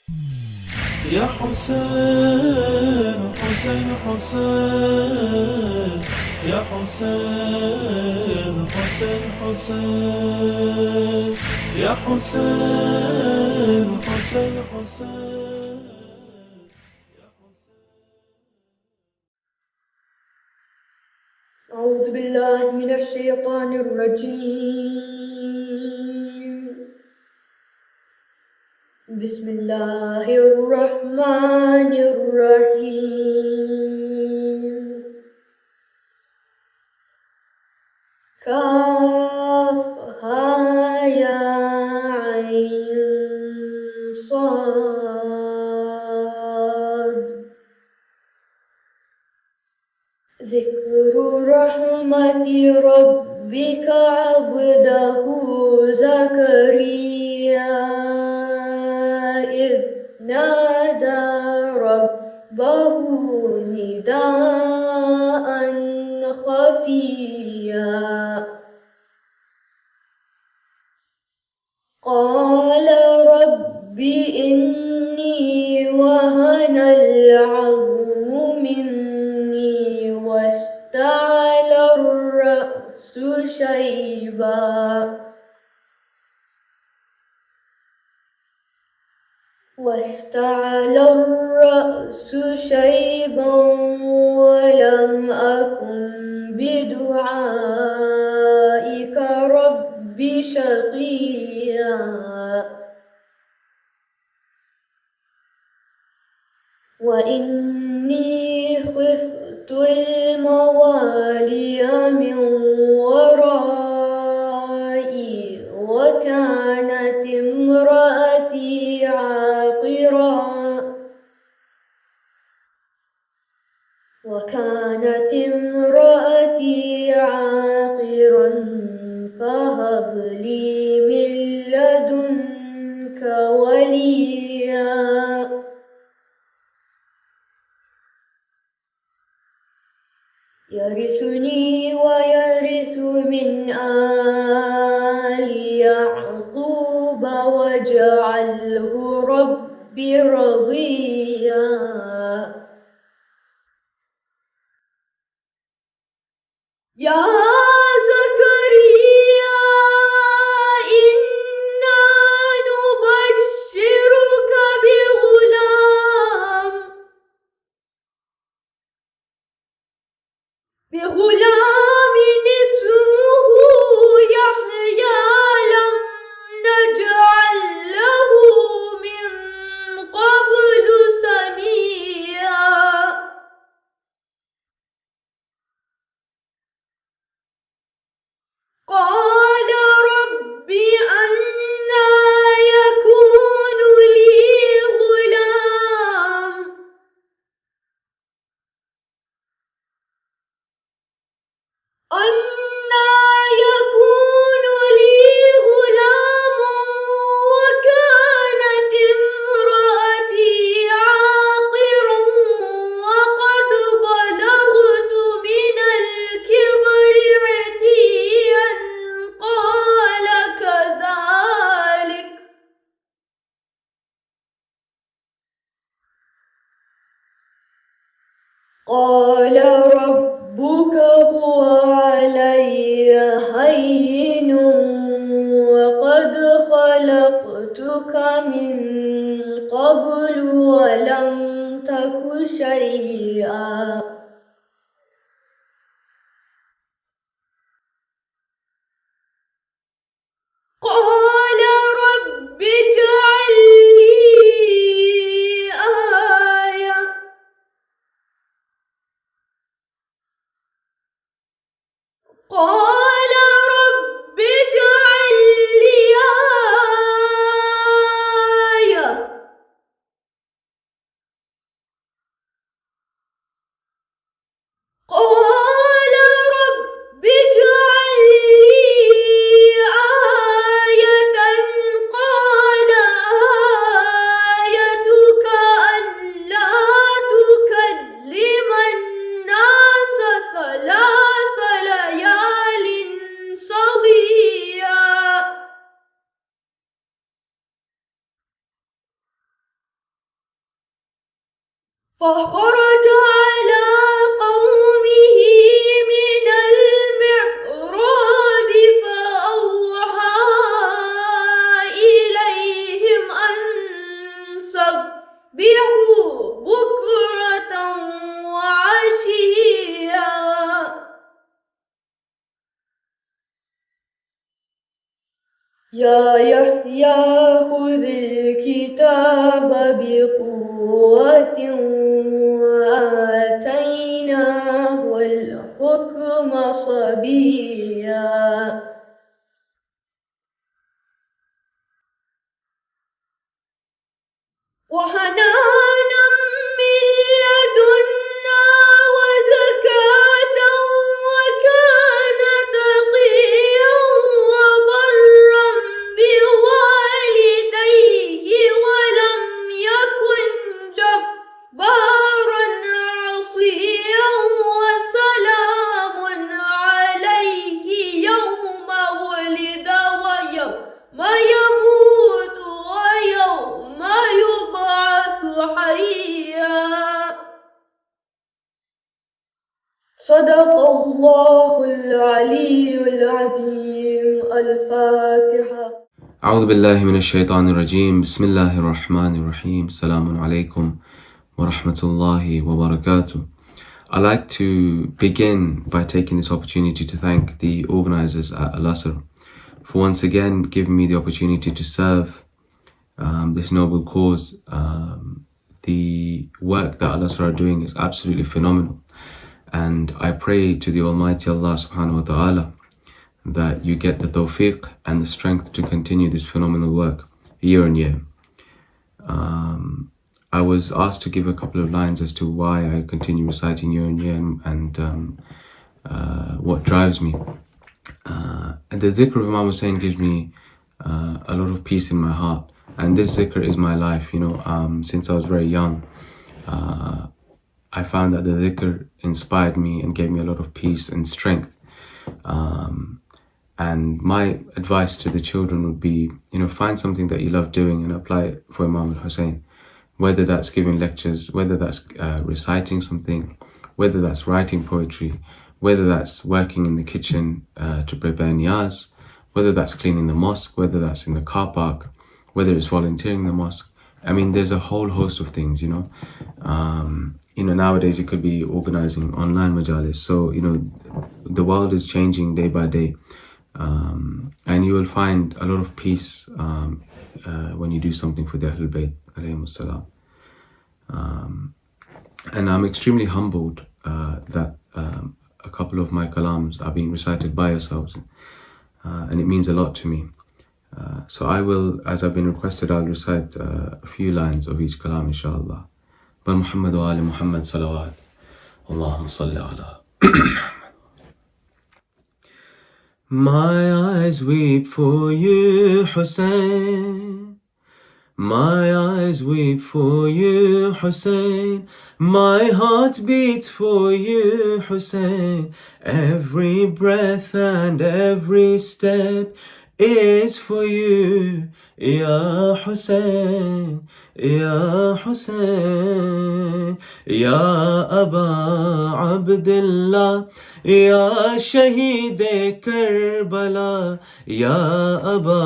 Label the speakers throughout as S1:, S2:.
S1: يا حسين حسين حسين، يا حسين حسين حسين، يا حسين حسين حسين.
S2: أعوذ بالله من الشيطان الرجيم. بسم الله الرحمن الرحيم. كافها يا عين صاد. ذكر رحمة ربك عبده زكريا إذ نادى ربه نداء خفيا قال رب إني وهن العظم مني واشتعل الرأس شيبا ولم أكن بدعائك رب شقيا. وإني خفت الموالي من ورائي وكانت امرأتي عاقرا فهب لي من لدنك وليا يرثني ويرث من آل يعقوب واجعله رب رضيا. يا زكريا إنا نبشرك بغلام اسمه يحيى لم نجعل له من قبل سميا. قال رب أنى يكون لي غلام وكانت امرأتي عاقرا وقد بلغت من الكبر عتيا. قال ربك هو علي هين وقد خلقتك من قبل ولم تك شيئا. قال رب اجعل لي آية قال رب اجعل لي آية فخرج على قومه من المحراب فأوحى إليهم أن سبحوا بكرة وعشيا يا يحيى خذ الكتاب بقوة وآتيناه الحكم صبيا وحنانا من لدنا وزكاة وكان تقيا وبرا بوالديه ولم يكن جبارا عصيا وسلام عليه يوم ولد ويوم يموت ويوم يبعث حيا صدق الله العلي العظيم الفاتحة
S3: أعوذ بالله من الشيطان الرجيم بسم الله الرحمن الرحيم السلام عليكم ورحمة الله وبركاته. I'd like to begin by taking this opportunity to thank the organizers at Al-Asr for once again giving me the opportunity to serve this noble cause. The work that Al-Asr are doing is absolutely phenomenal, and I pray to the Almighty Allah subhanahu wa ta'ala that you get the tawfiq and the strength to continue this phenomenal work year on year. I was asked to give a couple of lines as to why I continue reciting year on year and what drives me. And the zikr of Imam Hussein gives me a lot of peace in my heart, and this zikr is my life. Since I was very young, I found that the dhikr inspired me and gave me a lot of peace and strength. And my advice to the children would be, find something that you love doing and apply it for Imam al-Hussein. Whether that's giving lectures, whether that's reciting something, whether that's writing poetry, whether that's working in the kitchen to prepare niyaz, whether that's cleaning the mosque, whether that's in the car park, whether it's volunteering in the mosque. I mean, there's a whole host of things, nowadays it could be organizing online majalis. So, the world is changing day by day. And you will find a lot of peace when you do something for the Ahlul Bayt, alayhimus salam. And I'm extremely humbled that a couple of my kalams are being recited by yourselves. And it means a lot to me. So I will, as I've been requested, I'll recite a few lines of each kalam, inshallah. Bar Muhammad wa ali Muhammad salawat. Allahumma salli ala. My eyes weep for you, Hussein. My eyes weep for you, Hussein. My heart beats for you, Hussein. Every breath and every step is for you, Ya Hussein, Ya Hussein, Ya Aba Abdullah, Ya Shaheed Karbala, Ya Aba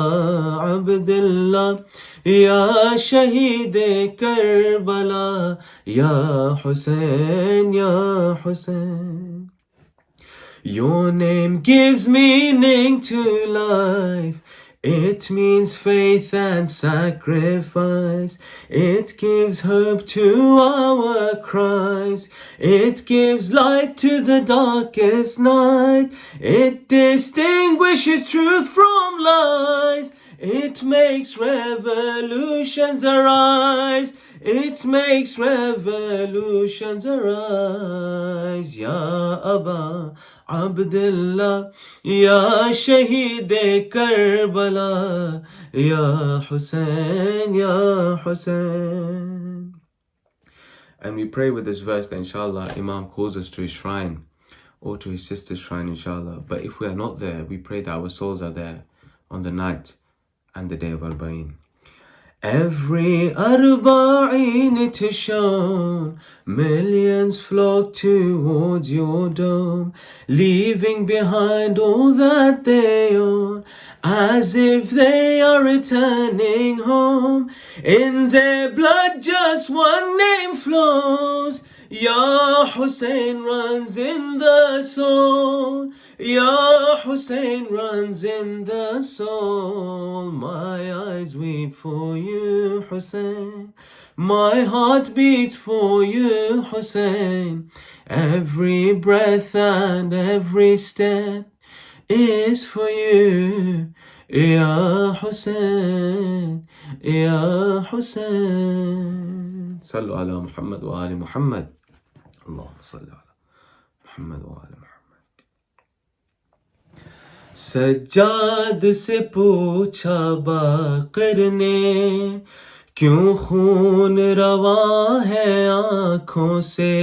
S3: Abdullah, Ya Shaheed Karbala, Ya Hussein, Ya Hussein. Your name gives meaning to life. It means faith and sacrifice. It gives hope to our cries. It gives light to the darkest night. It distinguishes truth from lies. It makes revolutions arise. It makes revolutions arise. Ya Aba Abdullah, Ya Shaheed Karbala, Ya Hussein, Ya Hussein. And we pray with this verse that inshallah Imam calls us to his shrine or to his sister's shrine, inshallah. But if we are not there, we pray that our souls are there on the night and the day of Arba'in. Every arba'in it is shown, millions flock towards your dome, leaving behind all that they own, as if they are returning home. In their blood just one name flows, Ya Hussein runs in the soul, Ya Hussein runs in the soul. My eyes weep for you, Hussein. My heart beats for you, Hussein. Every breath and every step is for you, Ya Hussein, Ya Hussein. Sallu ala Muhammad wa ali Muhammad. Allahumma salli ala Muhammad wa ali Muhammad. Sajjad سے پوچھا باقر نے کیوں خون رواں ہے آنکھوں سے.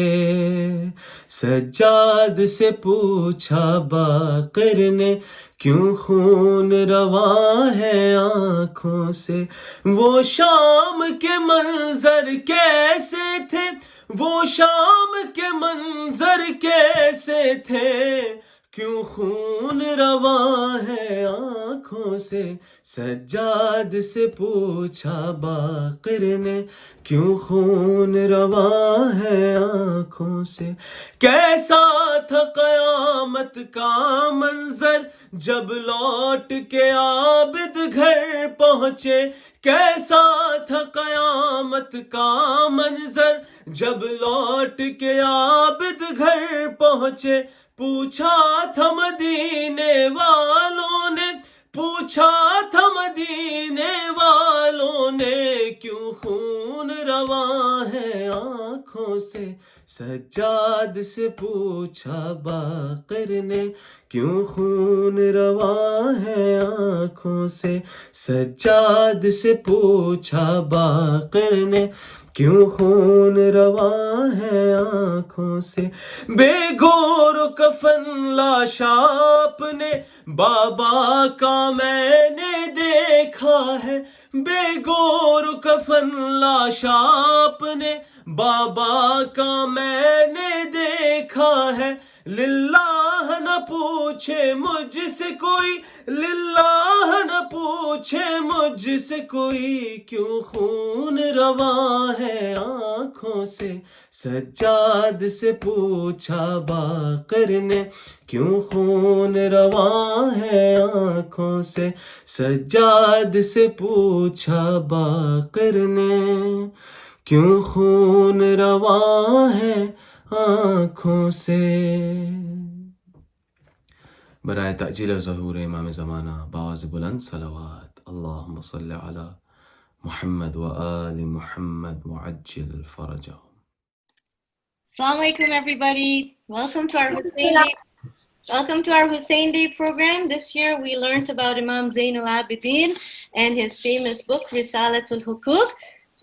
S3: سجاد سے پوچھا باقر نے کیوں خون رواں ہے آنکھوں سے. وہ شام کے منظر کیسے تھے, وہ شام کے منظر کیسے تھے, کیوں خون رواں ہے آنکھوں سے. سجاد سے پوچھا باقر نے کیوں خون رواں ہے آنکھوں سے. کیسا تھا قیامت کا منظر جب لوٹ کے عابد گھر پہنچے. کیسا تھا قیامت کا منظر جب لوٹ کے عابد گھر پہنچے. پوچھا تھا مدینے والوں نے, پوچھا تھا مدینے والوں نے, کیوں خون رواں ہے آنکھوں سے. سجاد سے پوچھا باقر نے کیوں خون رواں ہے آنکھوں سے. سجاد سے پوچھا باقر نے کیوں خون رواں ہے آنکھوں سے. بے گور و کفن لاشا اپنے بابا کا میں نے دیکھا ہے. بے گور و کفن لاشا اپنے بابا کا میں نے دیکھا ہے. للہ نہ پوچھے مجھ سے کوئی, للہ نہ پوچھے مجھ سے کوئی, کیوں خون رواں ہے آنکھوں سے. سجاد سے پوچھا باقر نے کیوں خون رواں ہے آنکھوں سے. سجاد سے پوچھا باقر نے کیوں خون رواں ہے آنکھوں سے. برائے تعجیل ظہور امام زمانہ باز بلند صلوات. اللہم صلی علی محمد و آل محمد وعجل فرجہم.
S4: Assalamu alaikum, everybody. Welcome to our Hussein Day program. This year we learned about Imam Zain al-Abidin and his famous book Risalatul Hukuk.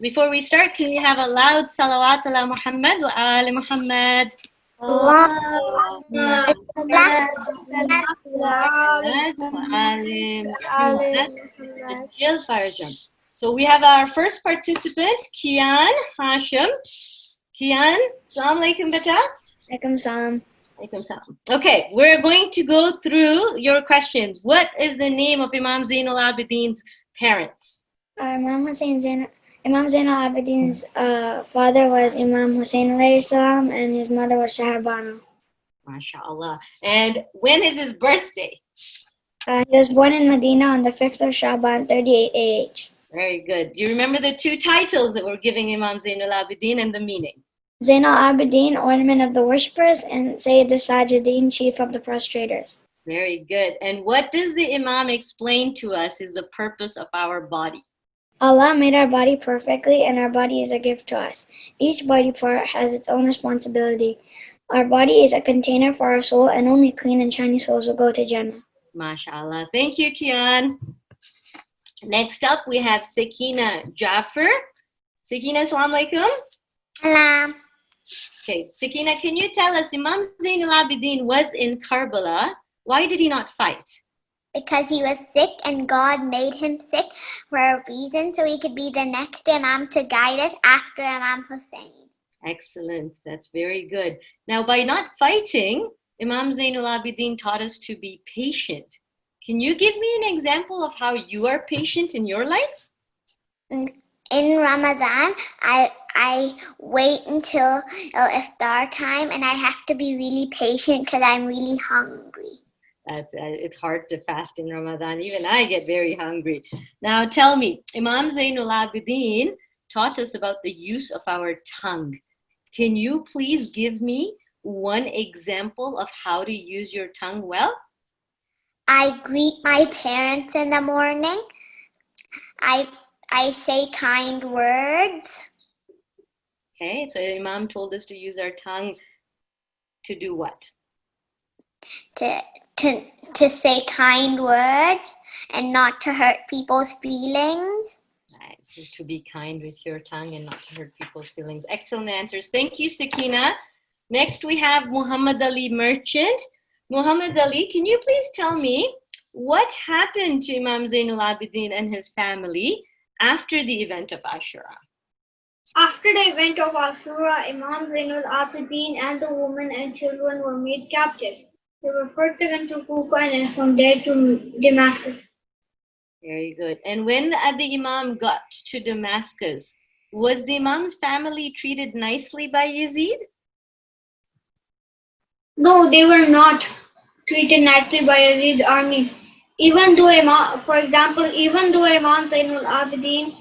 S4: Before we start, can we have a loud salawat ala Muhammad wa ali Muhammad? So we have our first participant, Kian Hashim. Kian, Assalamu alaikum beta.
S5: Alaikum salam.
S4: Alaikum salam. Okay, we're going to go through your questions. What is the name of Imam Zain al-Abidin's parents?
S5: Imam Zain al-Abidin's father was Imam Hussein alayhi salam and his mother was Shaharbano.
S4: MashaAllah. And when is his birthday?
S5: He was born in Medina on the 5th of Shaban, 38 AH.
S4: Very good. Do you remember the two titles that we're giving Imam Zain al-Abidin and the meaning?
S5: Zain al-Abidin, ornament of the worshippers, and Sayyid al-Sajidin, chief of the prostrators.
S4: Very good. And what does the Imam explain to us is the purpose of our body?
S5: Allah made our body perfectly, and our body is a gift to us. Each body part has its own responsibility. Our body is a container for our soul, and only clean and shiny souls will go to Jannah.
S4: MashaAllah. Thank you, Kian. Next up, we have Sakina Jaffer. Sakina, assalamu alaikum.
S5: Salam.
S4: Okay, Sakina, can you tell us, Imam Zain al-Abidin was in Karbala. Why did he not fight?
S6: because he was sick and God made him sick for a reason so he could be the next Imam to guide us after Imam Hussein.
S4: Excellent. That's very good. Now, by not fighting, Imam Zainul Abidin taught us to be patient. Can you give me an example of how you are patient in your life?
S6: In Ramadan, I wait until iftar time and I have to be really patient because I'm really hungry.
S4: It's hard to fast in Ramadan. Even I get very hungry. Now tell me, Imam Zainul Abidin taught us about the use of our tongue. Can you please give me one example of how to use your tongue well?
S6: I greet my parents in the morning. I say kind words.
S4: Okay, so Imam told us to use our tongue to do what?
S6: To say kind words and not to hurt people's feelings.
S4: Right, to be kind with your tongue and not to hurt people's feelings. Excellent answers. Thank you, Sakina. Next, we have Muhammad Ali Merchant. Muhammad Ali, can you please tell me what happened to Imam Zainul Abidin and his family after the event of Ashura?
S5: After the event of Ashura, Imam Zainul Abidin and the women and children were made captives. They were first taken to Kufa and from there to Damascus.
S4: Very good. And when the Imam got to Damascus, was the Imam's family treated nicely by Yazid?
S5: No, they were not treated nicely by Yazid's army. Even though Imam Zainul Abidin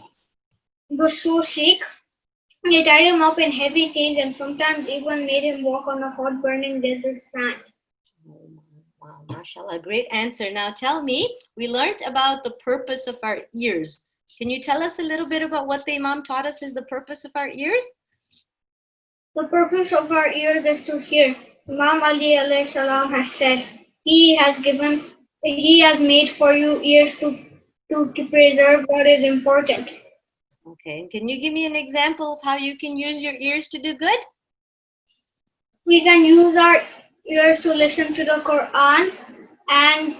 S5: was so sick, they tied him up in heavy chains and sometimes even made him walk on a hot burning desert sand.
S4: Wow, mashallah, great answer. Now tell me, we learned about the purpose of our ears. Can you tell us a little bit about what the Imam taught us is the purpose of our ears?
S5: The purpose of our ears is to hear. Imam Ali alayhi salam has said, He has made for you ears to preserve what is important.
S4: Okay, and can you give me an example of how you can use your ears to do good?
S5: We can use our ears to listen to the Quran and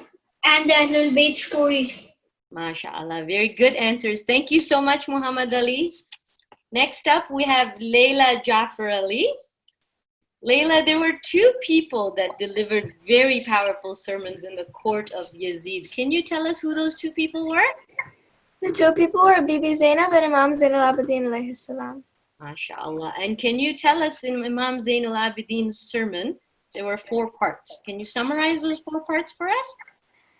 S5: the Ahlul Bayt stories.
S4: MashaAllah, very good answers. Thank you so much, Muhammad Ali. Next up, we have Layla Jafar Ali. Layla, there were two people that delivered very powerful sermons in the court of Yazid. Can you tell us who those two people were?
S7: The two people were Bibi Zainab and Imam Zainul Abidin alayhi salam.
S4: MashaAllah. And can you tell us in Imam Zainul Abidin's sermon, there were 4 parts. Can you summarize those 4 parts for us?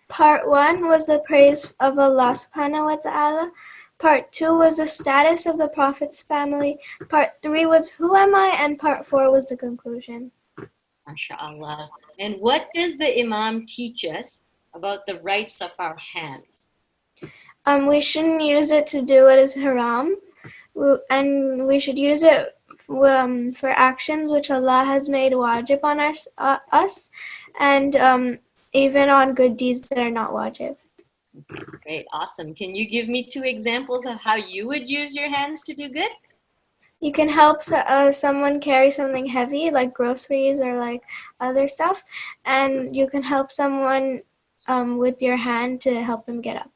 S7: Part 1 was the praise of Allah subhanahu wa ta'ala. Part 2 was the status of the Prophet's family. Part 3 was who am I? And part 4 was the conclusion.
S4: MashaAllah. And what does the Imam teach us about the rights of our hands?
S7: We shouldn't use it to do what is haram. And we should use it for actions which Allah has made wajib on us and even on good deeds that are not wajib.
S4: Great, awesome. Can you give me 2 examples of how you would use your hands to do good?
S7: You can help someone carry something heavy like groceries or like other stuff, and you can help someone with your hand to help them get up.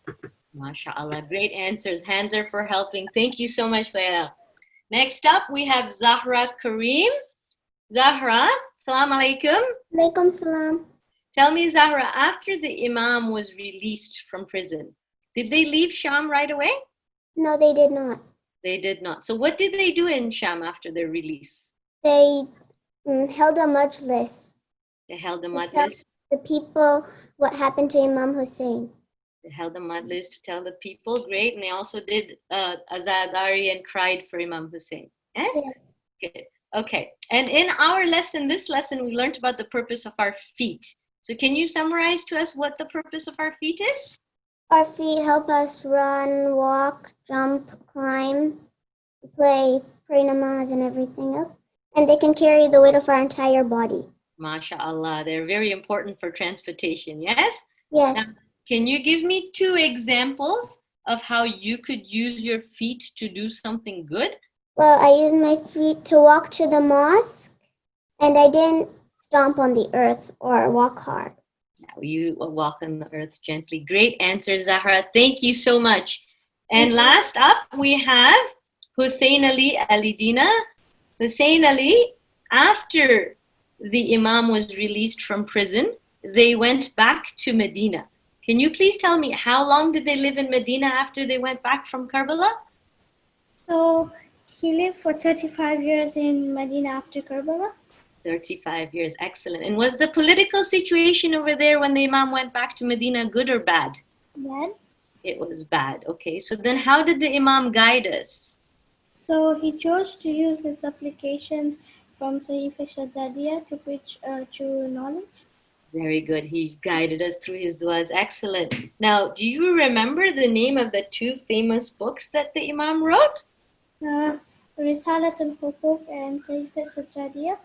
S4: MashaAllah, great answers. Hands are for helping. Thank you so much, Layla. Next up, we have Zahra Kareem. Zahra, Assalamu alaikum.
S6: Alaikum salam.
S4: Tell me, Zahra, after the Imam was released from prison, did they leave Sham right away?
S6: No, they did not.
S4: They did not. So what did they do in Sham after their release?
S6: They held a majlis.
S4: They held a
S6: To tell
S4: majlis.
S6: the people what happened to Imam Hussein.
S4: They held a majlis to tell the people. Great. And they also did azadari and cried for Imam Hussein. Yes?
S6: Yes.
S4: Good. Okay. And in our lesson, this lesson, we learned about the purpose of our feet. So can you summarize to us what the purpose of our feet is?
S6: Our feet help us run, walk, jump, climb, pray namaz and everything else. And they can carry the weight of our entire body.
S4: MashaAllah. They're very important for transportation. Yes?
S6: Yes.
S4: Now, can you give me 2 examples of how you could use your feet to do something good?
S6: Well, I used my feet to walk to the mosque, and I didn't stomp on the earth or walk hard.
S4: You walk on the earth gently. Great answer, Zahra. Thank you so much. And last up, we have Hussein Ali Alidina. Hussein Ali, after the Imam was released from prison, they went back to Medina. Can you please tell me, how long did they live in Medina after they went back from Karbala?
S6: So he lived for 35 years in Medina after Karbala.
S4: 35 years, excellent. And was the political situation over there when the Imam went back to Medina good or bad?
S6: Then,
S4: It was bad. Okay, so then how did the Imam guide us?
S6: so he chose to use his supplications from Sahif Shadadiyah to preach true knowledge.
S4: Very good. He guided us through his du'as. Excellent. Now, do you remember the name of the two famous books that the Imam wrote?
S6: Risalat al-Hukuk and Sahif Shadadiyah.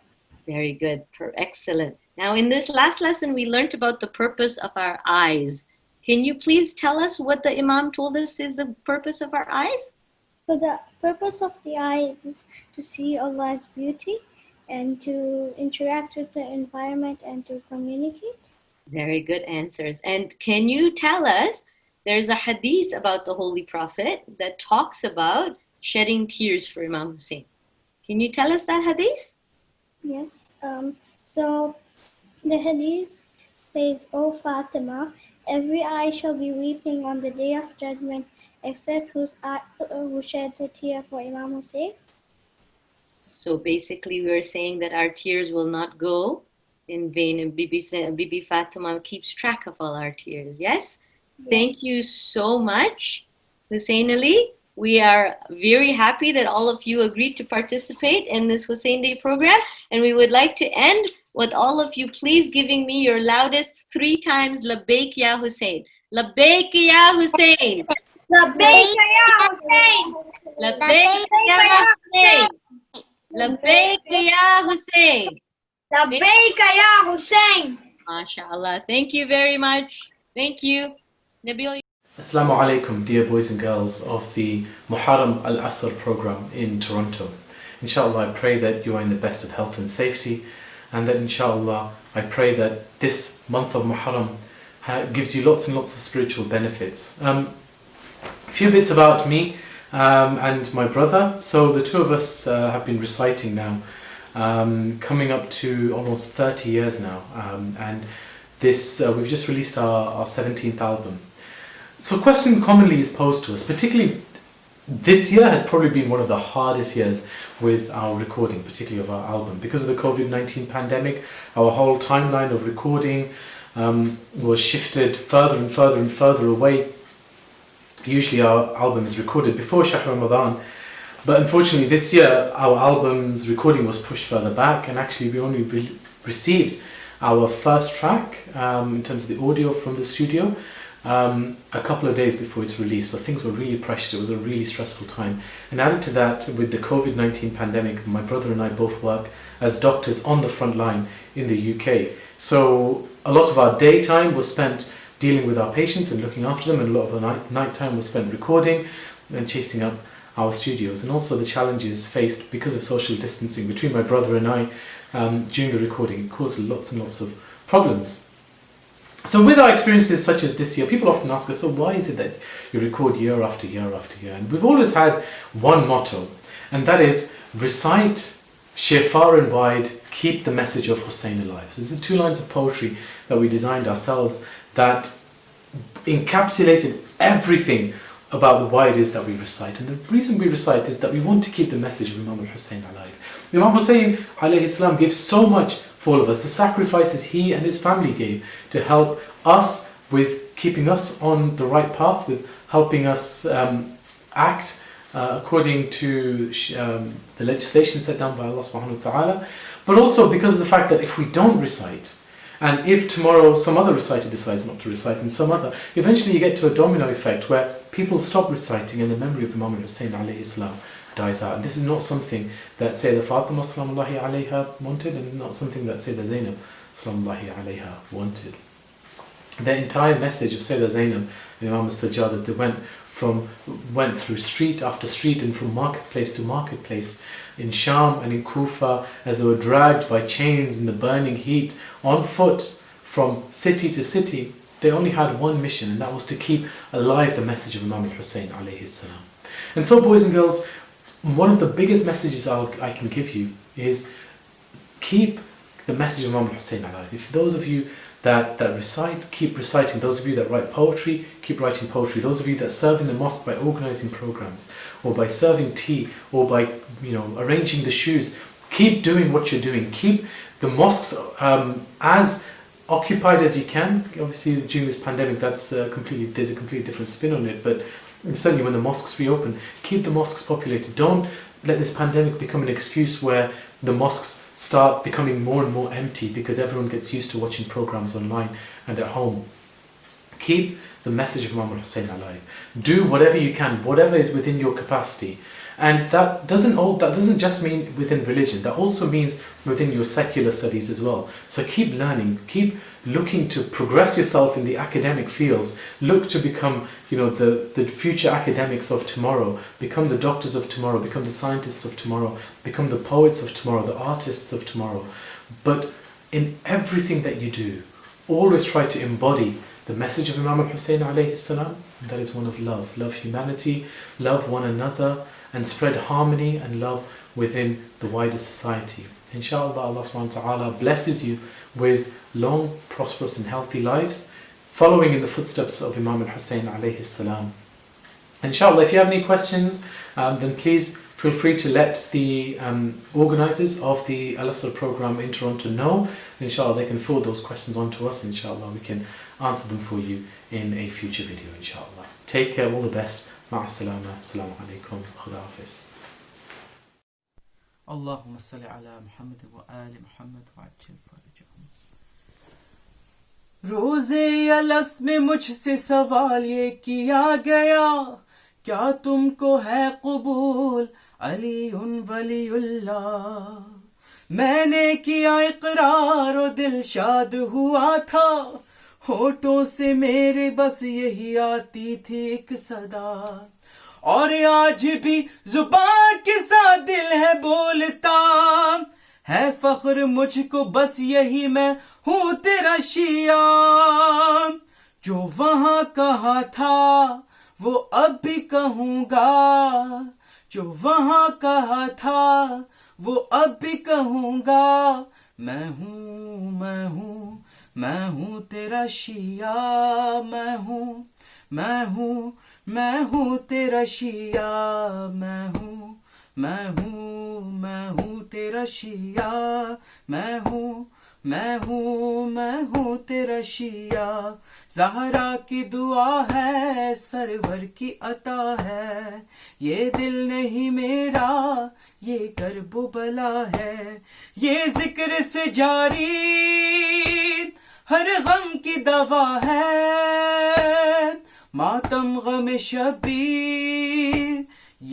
S4: Very good. Excellent. Now, in this last lesson, we learned about the purpose of our eyes. Can you please tell us what the Imam told us is the purpose of our eyes?
S6: So the purpose of the eyes is to see Allah's beauty and to interact with the environment and to communicate.
S4: Very good answers. And can you tell us, there's a hadith about the Holy Prophet that talks about shedding tears for Imam Hussein. Can you tell us that hadith?
S6: Yes. So the hadith says, "O Fatima, every eye shall be weeping on the day of judgment, except who sheds a tear for Imam Hussein."
S4: So basically, we're saying that our tears will not go in vain, and Bibi Fatima keeps track of all our tears. Yes? Thank you so much, Hussein Ali. We are very happy that all of you agreed to participate in this Hussein Day program, and we would like to end with all of you please giving me your loudest 3 times Labbaik Ya Hussein. Labbaik Ya Hussein.
S5: Labbaik ya Hussein.
S4: Labbaik Ya Hussein. Labbaik Ya Hussein.
S5: Labbaik ya Hussein.
S4: MashaAllah. Thank you very much. Thank you. Nabil.
S8: Assalamu alaikum, dear boys and girls of the Muharram Al-Asr program in Toronto. Inshallah, I pray that you are in the best of health and safety, and that inshallah, I pray that this month of Muharram gives you lots and lots of spiritual benefits. A few bits about me and my brother. So the two of us have been reciting now, coming up to almost 30 years now, and this we've just released our 17th album. So a question commonly is posed to us, particularly this year has probably been one of the hardest years with our recording, particularly of our album. Because of the COVID-19 pandemic, our whole timeline of recording was shifted further and further and further away. Usually our album is recorded before Shahr Ramadan, but unfortunately this year our album's recording was pushed further back, and actually we only received our first track in terms of the audio from the studio a couple of days before its release. So things were really pressured. It was a really stressful time, and added to that, with the COVID-19 pandemic, my brother and I both work as doctors on the front line in the UK. So a lot of our daytime was spent dealing with our patients and looking after them, and a lot of the night time was spent recording and chasing up our studios, and also the challenges faced because of social distancing between my brother and I during the recording. It caused lots and lots of problems. So with our experiences such as this year, people often ask us, so why is it that you record year after year after year? And we've always had one motto, and that is recite, share far and wide, keep the message of Hussein alive. So this is 2 lines of poetry that we designed ourselves that encapsulated everything about why it is that we recite. And the reason we recite is that we want to keep the message of Imam al-Hussein alive. Imam Hussein alayhi salam gave so much for all of us, the sacrifices he and his family gave to help us with keeping us on the right path, with helping us act according to the legislation set down by Allah subhanahu wa ta'ala, but also because of the fact that if we don't recite, and if tomorrow some other reciter decides not to recite and some other, eventually you get to a domino effect where people stop reciting and the memory of Imam al-Hussein alayhi salam dies out. And this is not something that Sayyidah Fatima salamullahi alayha wanted, and not something that Sayyidah Zainab salamullahi alayha wanted. The entire message of Sayyidah Zainab and Imam al-Sajjad, as they went through street after street and from marketplace to marketplace in Sham and in Kufa, as they were dragged by chains in the burning heat on foot from city to city, they only had one mission, and that was to keep alive the message of Imam al-Hussein alayhi salam. And so, boys and girls, one of the biggest messages I can give you is keep the message of Imam al-Hussein alive. If those of you that recite, keep reciting. Those of you that write poetry, keep writing poetry. Those of you that serve in the mosque by organizing programs, or by serving tea, or by arranging the shoes, keep doing what you're doing. Keep the mosques as occupied as you can. Obviously, during this pandemic, there's a completely different spin on it. But certainly, when the mosques reopen, keep the mosques populated. Don't let this pandemic become an excuse where the mosques start becoming more and more empty because everyone gets used to watching programs online and at home. Keep the message of Imam al-Hussein alive. Do whatever you can, whatever is within your capacity. And that doesn't just mean within religion, that also means within your secular studies as well. So keep learning, keep looking to progress yourself in the academic fields. Look to become the future academics of tomorrow, become the doctors of tomorrow, become the scientists of tomorrow, become the poets of tomorrow, the artists of tomorrow. But in everything that you do, always try to embody the message of Imam al-Hussein alayhi salam. That is one of love. Love humanity, love one another, and spread harmony and love within the wider society. Inshallah, Allah subhanahu wa ta'ala blesses you with long, prosperous and healthy lives, following in the footsteps of Imam al-Hussein alayhi salam. Inshallah, if you have any questions, then please feel free to let the organizers of the Al-Asr program in Toronto know. Inshallah, they can forward those questions on to us. Inshallah, we can answer them for you in a future video, inshallah. Take care, all the best. Ma'as-salama. Assalamu alaikum. Khuda hafiz.
S9: اللهم صل على محمد وآل محمد وعجل فرجهم. روزے الست میں مجھ سے سوال یہ کیا گیا، کیا تم کو ہے قبول علی ولی اللہ؟ میں نے کیا اقرار اور دل شاد ہوا تھا، ہونٹوں سے میرے بس یہی آتی تھی ایک صدا، اور آج بھی زبان کے ساتھ دل ہے بولتا، ہے فخر مجھ کو بس یہی میں ہوں تیرا شیعہ، جو وہاں کہا تھا وہ اب بھی کہوں گا، جو وہاں کہا تھا وہ اب بھی کہوں گا، میں ہوں میں ہوں میں ہوں تیرا شیعہ، میں ہوں میں ہوں میں ہوں تیرا شیعہ، میں ہوں میں ہوں میں ہوں تیرا شیعہ، میں ہوں میں ہوں میں ہوں تیرا شیعہ، زہرا کی دعا ہے سرور کی عطا ہے، یہ دل نہیں میرا یہ کرب و بلا ہے، یہ ذکر سے جاری ہر غم کی دوا ہے، ماتم غم شبیر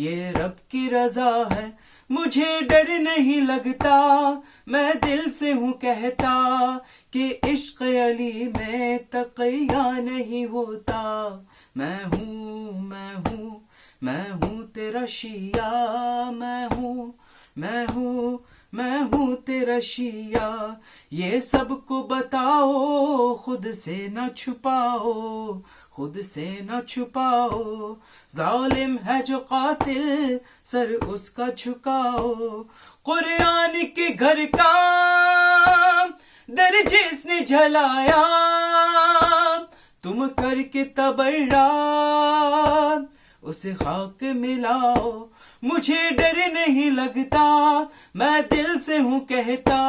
S9: یہ رب کی رضا ہے، مجھے ڈر نہیں لگتا، میں دل سے ہوں کہتا کہ عشق علی میں تقیہ نہیں ہوتا، میں ہوں میں ہوں میں ہوں تیرا شیعہ، میں ہوں میں ہوں میں ہوں تیرا شیعہ، یہ سب کو بتاؤ خود سے نہ چھپاؤ، خود سے نہ چھپاؤ، ظالم ہے جو قاتل سر اس کا جھکاؤ، قرآن کے گھر کا در جس نے جلایا، تم کر کے تبرہ اسے خاک ملاؤ، مجھے ڈر نہیں لگتا، میں دل سے ہوں کہتا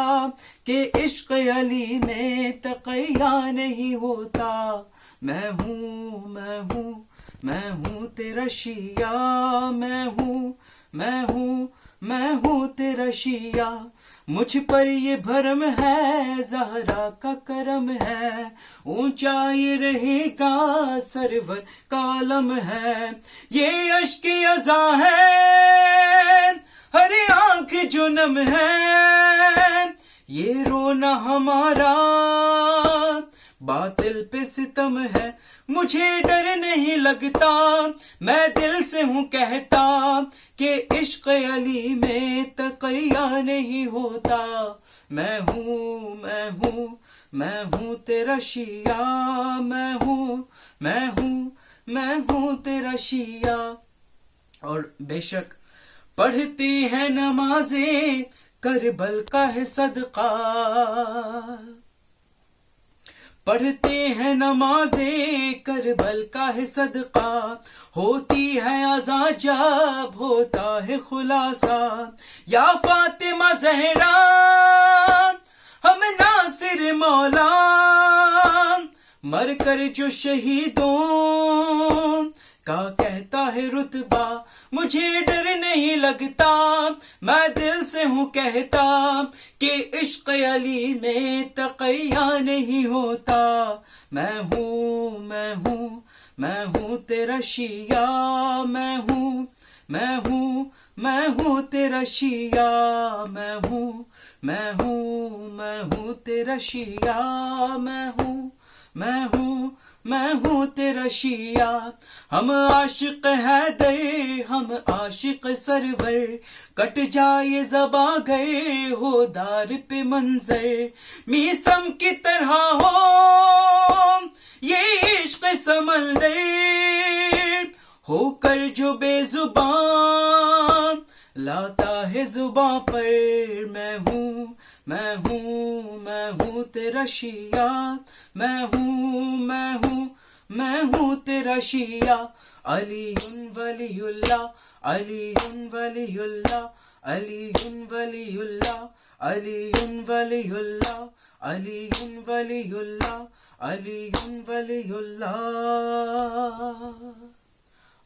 S9: کہ عشق علی میں تقیہ نہیں ہوتا، میں ہوں میں ہوں میں ہوں تیرا شیعہ، میں ہوں میں ہوں میں ہوں تیرا شیعہ، مجھ پر یہ بھرم ہے زہرا کا کرم ہے، اونچائی رہے گا سرور کا علم ہے، یہ اشک ازاں ہے ہر آنکھ جو نم ہے، یہ رونا ہمارا باطل پہ ستم ہے، مجھے ڈر نہیں لگتا، میں دل سے ہوں کہتا کہ عشق علی میں تقیہ نہیں ہوتا، میں ہوں میں ہوں میں ہوں تیرا شیعہ، میں ہوں تیرا شیعہ. اور بے شک پڑھتے ہیں نمازیں کربل کا ہے صدقہ، پڑھتے ہیں نمازیں کربل کا ہے صدقہ، ہوتی ہے ازاں جب ہوتا ہے خلاصہ. یا فاطمہ زہرا ہم ناصر مولا، مر کر جو شہیدوں کا کہتا ہے رتبہ، مجھے ڈر نہیں لگتا، میں دل سے ہوں کہتا کہ عشق علی میں تقیہ نہیں ہوتا. میں ہوں تیرا شیعہ، میں ہوں تیرا شیعہ، میں ہوں تیرا شیعہ، میں ہوں تیرا شیعہ. ہم عاشق حیدر، ہم عاشق سرور، کٹ جائے زباں گئے ہو دار پہ منظر، میسم کی طرح ہو یہ عشق سمندر، ہو کر جو بے زبان لاتا ہے زباں پر. میں ہوں تیرا شیعہ، میں ہوں تیرا شیعہ. علی ولی اللہ، علی ولی اللہ، علی ولی اللہ، علی ولی اللہ، علی ولی اللہ، علی ولی اللہ.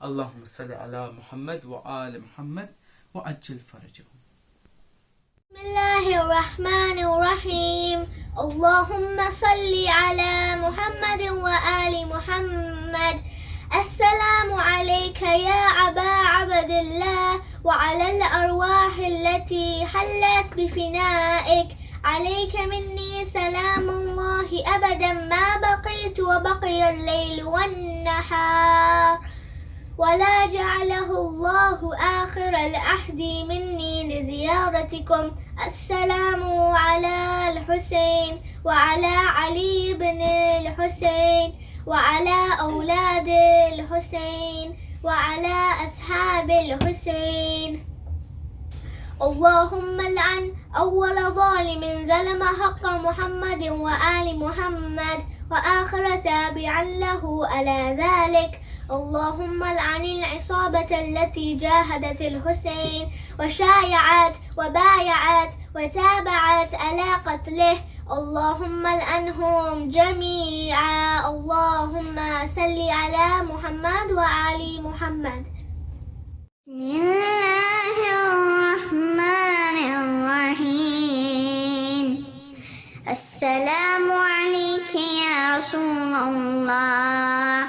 S9: اللهم صل على محمد وآل محمد وعجل فرجهم.
S6: بسم الله الرحمن الرحيم. اللهم صل على محمد وآل محمد. السلام عليك يا أبا عبد الله وعلى الأرواح التي حلت بفنائك. عليك مني سلام الله أبدا ما بقيت وبقي الليل والنهار، ولا جعله الله آخر العهد مني لزيارتكم. السلام على الحسين وعلى علي بن الحسين وعلى أولاد الحسين وعلى أصحاب الحسين. اللهم لعن أول ظالم ظلم حق محمد وآل محمد وآخر تابعا له على ذلك. اللهم لعن العصابة التي جاهدت الحسين وشايعت وبايعت وتابعت على قتله. اللهم لعنهم جميعا. اللهم صل على محمد وآل محمد. بسم الله الرحمن الرحيم. السلام عليك يا رسول الله.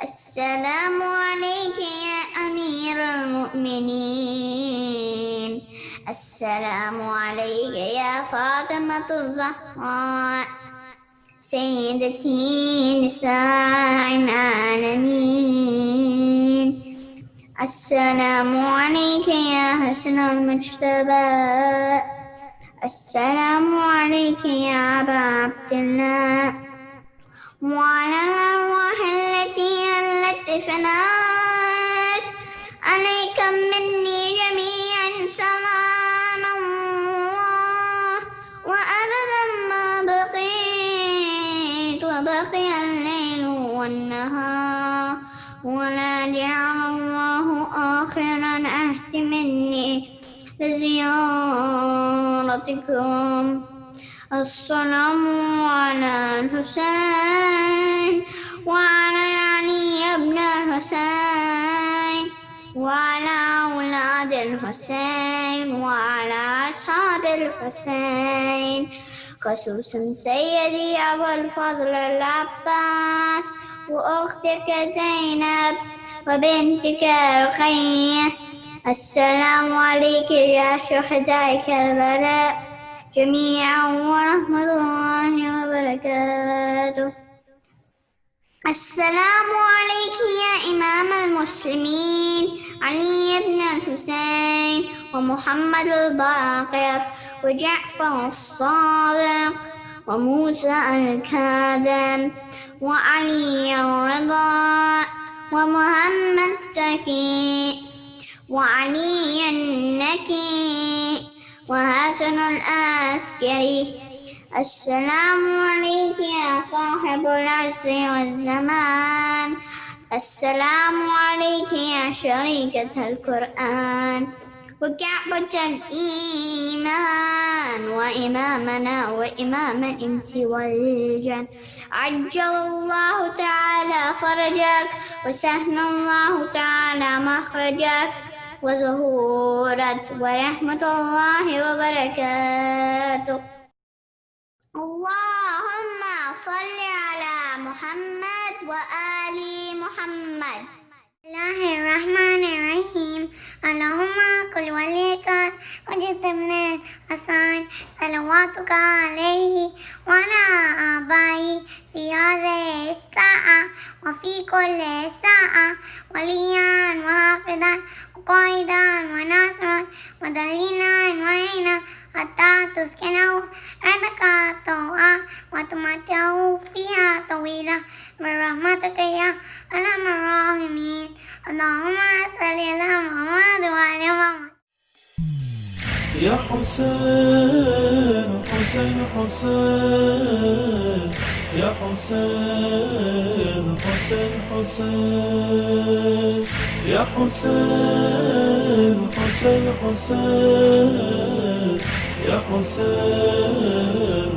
S6: السلام عليك يا أمير المؤمنين. السلام عليك يا فاطمة الزهراء سيدتي نساء العالمين. السلام عليك يا حسن المجتبى. السلام عليك يا أبا عبد الله وعلى الأرواح التي هلت فنات. عليك مني جميعا سلام الله وأبدا ما بقيت وبقي الليل والنهار، ولا جعل الله آخرا عهد مني لزيارتكم. السلام على الحسين وعلى علي بن الحسين وعلى أولاد الحسين وعلى أصحاب الحسين، خصوصا سيدي أبو الفضل العباس وأختك زينب وبنتك رقية. السلام عليك يا شهداء كربلاء جميعا ورحمة الله وبركاته. السلام عليك يا إمام المسلمين علي بن الحسين ومحمد الباقر وجعفر الصادق
S10: وموسى الكاظم وعلي الرضا ومحمد تقي وعلي النكي وحسن العسكري. السلام عليك يا صاحب العصر والزمان. السلام عليك يا شريكة القرآن وكعبة الإيمان وإمامنا وإمام الإنس والجن. عجل الله تعالى فرجك وسهل الله تعالى مخرجك وظهورت ورحمة الله وبركاته. اللهم صل على محمد وآل محمد. بسم الله الرحمن الرحيم. اللهم كل وليك وجدت من الحسن صلواتك عليه وعلى آبائه في هذه الساعة وفي كل ساعة وليا وحافظا وقائدا وناصرا ودليلا وعينا حتى تسكنه عندك طوعا وتمتعه فيها طويلة برحمتك يا أرحم الراحمين. اللهم صل على محمد وعلى محمد.
S1: يا حسين حسين حسين يا حسين حسين حسين يا حسين حسين حسين يا حسين